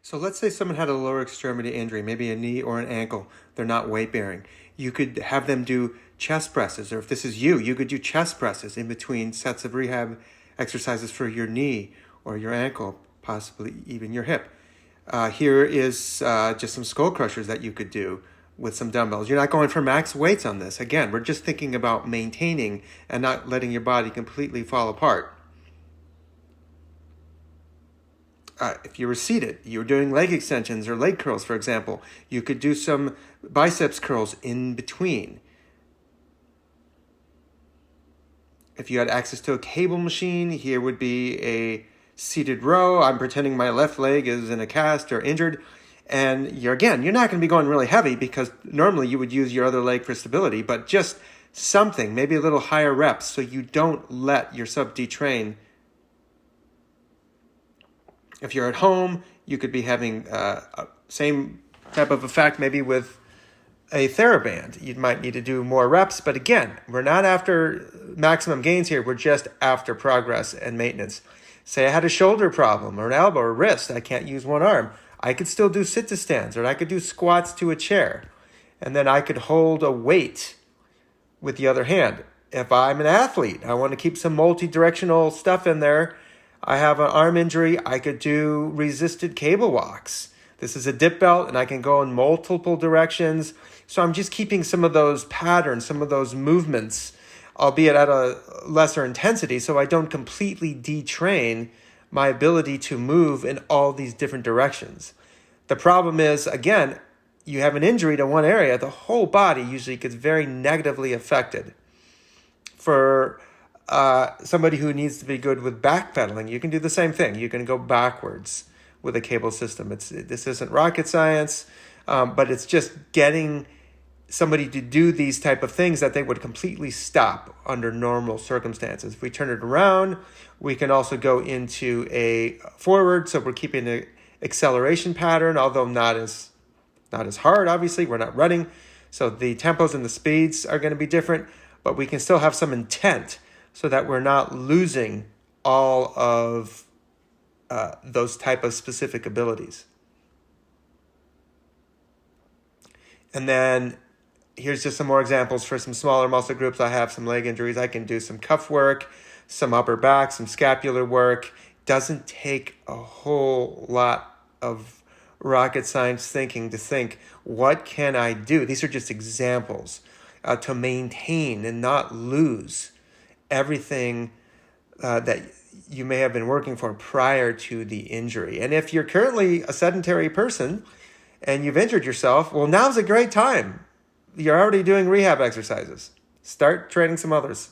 So let's say someone had a lower extremity injury, maybe a knee or an ankle. They're not weight bearing. You could have them do chest presses, or if this is you, you could do chest presses in between sets of rehab exercises for your knee or your ankle, possibly even your hip. Here is just some skull crushers that you could do with some dumbbells. You're not going for max weights on this. Again, we're just thinking about maintaining and not letting your body completely fall apart. If you were seated, you were doing leg extensions or leg curls, for example, you could do some biceps curls in between. If you had access to a cable machine, here would be a seated row. I'm pretending my left leg is in a cast or injured. And you're not going to be going really heavy because normally you would use your other leg for stability, but just something, maybe a little higher reps so you don't let yourself detrain. If you're at home, you could be having same type of effect maybe with a TheraBand. You might need to do more reps, but again, we're not after maximum gains here. We're just after progress and maintenance. Say I had a shoulder problem or an elbow or wrist. I can't use one arm. I could still do sit-to-stands, or I could do squats to a chair. And then I could hold a weight with the other hand. If I'm an athlete, I want to keep some multi-directional stuff in there. I have an arm injury, I could do resisted cable walks. This is a dip belt and I can go in multiple directions. So I'm just keeping some of those patterns, some of those movements, albeit at a lesser intensity, so I don't completely detrain my ability to move in all these different directions. The problem is, again, you have an injury to one area, the whole body usually gets very negatively affected. For somebody who needs to be good with backpedaling, you can do the same thing. You can go backwards with a cable system. This isn't rocket science, but it's just getting somebody to do these type of things that they would completely stop under normal circumstances. If we turn it around, we can also go into a forward, so we're keeping the acceleration pattern, although not as hard, obviously. We're not running, so the tempos and the speeds are going to be different, but we can still have some intent so that we're not losing all of those type of specific abilities. And then here's just some more examples for some smaller muscle groups. I have some leg injuries. I can do some cuff work, some upper back, some scapular work. Doesn't take a whole lot of rocket science thinking to think, what can I do? These are just examples to maintain and not lose everything that you may have been working for prior to the injury. And if you're currently a sedentary person and you've injured yourself, well, now's a great time. You're already doing rehab exercises. Start training some others.